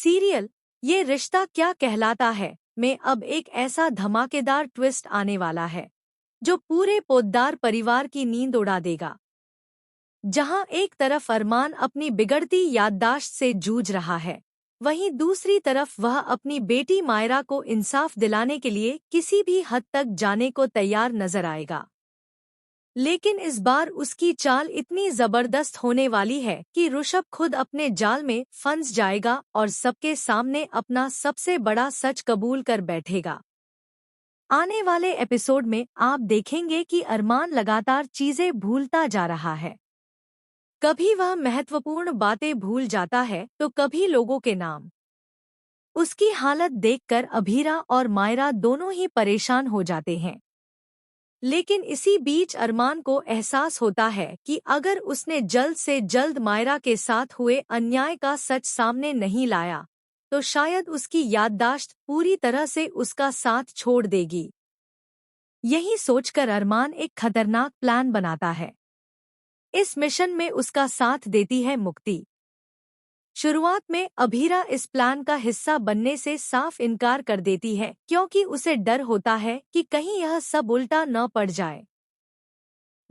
Serial ये रिश्ता क्या कहलाता है में अब एक ऐसा धमाकेदार ट्विस्ट आने वाला है जो पूरे पोद्दार परिवार की नींद उड़ा देगा। जहां एक तरफ अरमान अपनी बिगड़ती याददाश्त से जूझ रहा है, वहीं दूसरी तरफ वह अपनी बेटी मायरा को इंसाफ दिलाने के लिए किसी भी हद तक जाने को तैयार नजर आएगा। लेकिन इस बार उसकी चाल इतनी जबरदस्त होने वाली है कि ऋषभ खुद अपने जाल में फंस जाएगा और सबके सामने अपना सबसे बड़ा सच कबूल कर बैठेगा। आने वाले एपिसोड में आप देखेंगे कि अरमान लगातार चीजें भूलता जा रहा है। कभी वह महत्वपूर्ण बातें भूल जाता है तो कभी लोगों के नाम। उसकी हालत देखकर अभीरा और मायरा दोनों ही परेशान हो जाते हैं। लेकिन इसी बीच अरमान को एहसास होता है कि अगर उसने जल्द से जल्द मायरा के साथ हुए अन्याय का सच सामने नहीं लाया तो शायद उसकी याददाश्त पूरी तरह से उसका साथ छोड़ देगी। यही सोचकर अरमान एक खतरनाक प्लान बनाता है। इस मिशन में उसका साथ देती है मुक्ति। शुरुआत में अभीरा इस प्लान का हिस्सा बनने से साफ इनकार कर देती है क्योंकि उसे डर होता है कि कहीं यह सब उल्टा न पड़ जाए।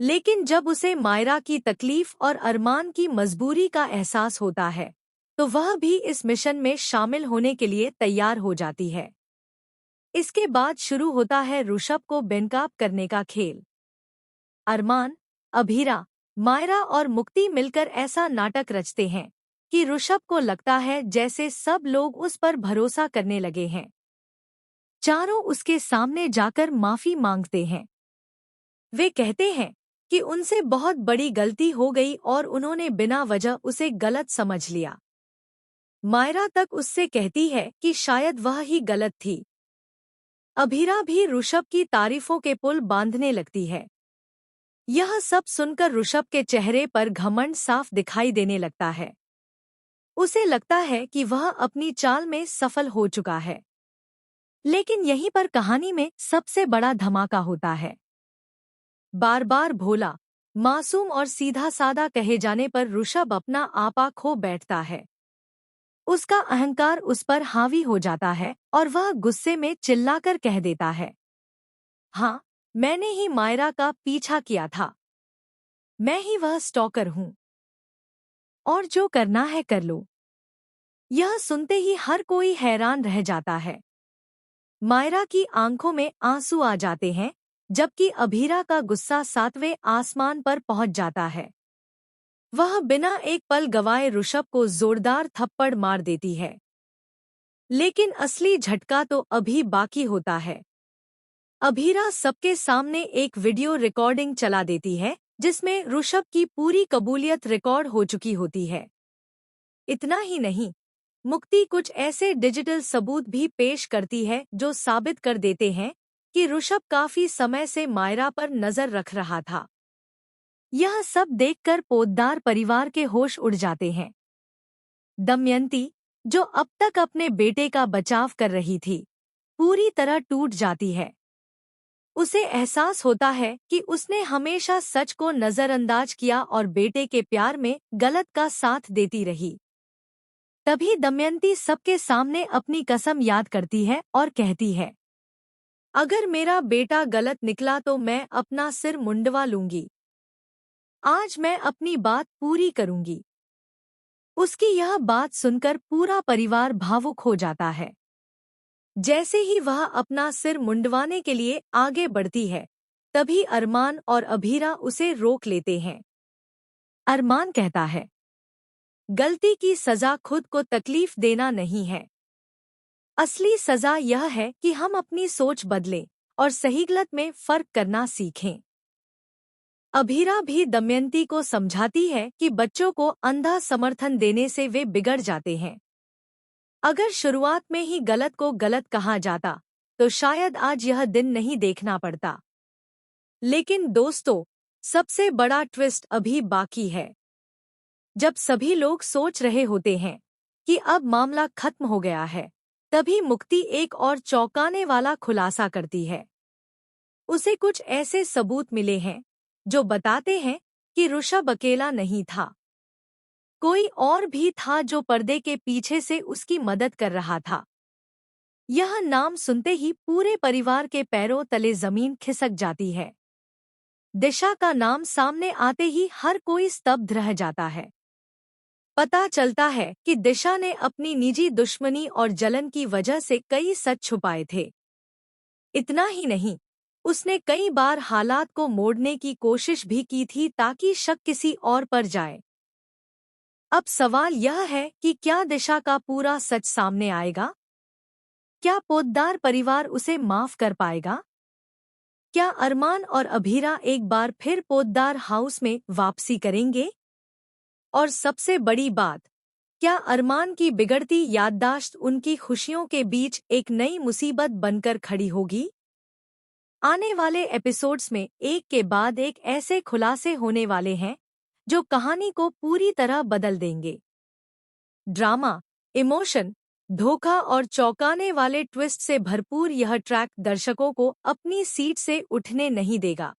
लेकिन जब उसे मायरा की तकलीफ और अरमान की मजबूरी का एहसास होता है तो वह भी इस मिशन में शामिल होने के लिए तैयार हो जाती है। इसके बाद शुरू होता है ऋषभ को बेनकाब करने का खेल। अरमान, अभीरा, मायरा और मुक्ति मिलकर ऐसा नाटक रचते हैं कि ऋषभ को लगता है जैसे सब लोग उस पर भरोसा करने लगे हैं। चारों उसके सामने जाकर माफी मांगते हैं। वे कहते हैं कि उनसे बहुत बड़ी गलती हो गई और उन्होंने बिना वजह उसे गलत समझ लिया। मायरा तक उससे कहती है कि शायद वह ही गलत थी। अभीरा भी ऋषभ की तारीफों के पुल बांधने लगती है। यह सब सुनकर ऋषभ के चेहरे पर घमंड साफ दिखाई देने लगता है। उसे लगता है कि वह अपनी चाल में सफल हो चुका है। लेकिन यहीं पर कहानी में सबसे बड़ा धमाका होता है। बार बार भोला, मासूम और सीधा साधा कहे जाने पर ऋषभ अपना आपा खो बैठता है। उसका अहंकार उस पर हावी हो जाता है और वह गुस्से में चिल्लाकर कह देता है, हाँ, मैंने ही मायरा का पीछा किया था। मैं ही वह स्टॉकर हूँ और जो करना है कर लो। यह सुनते ही हर कोई हैरान रह जाता है। मायरा की आंखों में आंसू आ जाते हैं जबकि अभीरा का गुस्सा सातवें आसमान पर पहुंच जाता है। वह बिना एक पल गवाए ऋषभ को जोरदार थप्पड़ मार देती है। लेकिन असली झटका तो अभी बाकी होता है। अभीरा सबके सामने एक वीडियो रिकॉर्डिंग चला देती है जिसमें ऋषभ की पूरी कबूलियत रिकॉर्ड हो चुकी होती है। इतना ही नहीं, मुक्ति कुछ ऐसे डिजिटल सबूत भी पेश करती है जो साबित कर देते हैं कि ऋषभ काफी समय से मायरा पर नजर रख रहा था। यह सब देखकर पोद्दार परिवार के होश उड़ जाते हैं। दमयंती, जो अब तक अपने बेटे का बचाव कर रही थी, पूरी तरह टूट जाती है। उसे एहसास होता है कि उसने हमेशा सच को नजरअंदाज किया और बेटे के प्यार में गलत का साथ देती रही। तभी दमयंती सबके सामने अपनी कसम याद करती है और कहती है, अगर मेरा बेटा गलत निकला तो मैं अपना सिर मुंडवा लूंगी। आज मैं अपनी बात पूरी करूंगी। उसकी यह बात सुनकर पूरा परिवार भावुक हो जाता है। जैसे ही वह अपना सिर मुंडवाने के लिए आगे बढ़ती है, तभी अरमान और अभीरा उसे रोक लेते हैं। अरमान कहता है, गलती की सजा खुद को तकलीफ देना नहीं है। असली सजा यह है कि हम अपनी सोच बदलें और सही गलत में फर्क करना सीखें। अभीरा भी दमयंती को समझाती है कि बच्चों को अंधा समर्थन देने से वे बिगड़ जाते हैं। अगर शुरुआत में ही गलत को गलत कहा जाता तो शायद आज यह दिन नहीं देखना पड़ता। लेकिन दोस्तों, सबसे बड़ा ट्विस्ट अभी बाकी है। जब सभी लोग सोच रहे होते हैं कि अब मामला खत्म हो गया है, तभी मुक्ति एक और चौंकाने वाला खुलासा करती है। उसे कुछ ऐसे सबूत मिले हैं जो बताते हैं कि ऋषभ अकेला नहीं था। कोई और भी था जो पर्दे के पीछे से उसकी मदद कर रहा था। यह नाम सुनते ही पूरे परिवार के पैरों तले जमीन खिसक जाती है। दिशा का नाम सामने आते ही हर कोई स्तब्ध रह जाता है। पता चलता है कि दिशा ने अपनी निजी दुश्मनी और जलन की वजह से कई सच छुपाए थे। इतना ही नहीं, उसने कई बार हालात को मोड़ने की कोशिश भी की थी ताकि शक किसी और पर जाए। अब सवाल यह है कि क्या दिशा का पूरा सच सामने आएगा? क्या पोद्दार परिवार उसे माफ कर पाएगा? क्या अरमान और अभीरा एक बार फिर पोद्दार हाउस में वापसी करेंगे? और सबसे बड़ी बात, क्या अरमान की बिगड़ती याददाश्त उनकी खुशियों के बीच एक नई मुसीबत बनकर खड़ी होगी? आने वाले एपिसोड्स में एक के बाद एक ऐसे खुलासे होने वाले हैं जो कहानी को पूरी तरह बदल देंगे। ड्रामा, इमोशन, धोखा और चौंकाने वाले ट्विस्ट से भरपूर यह ट्रैक दर्शकों को अपनी सीट से उठने नहीं देगा।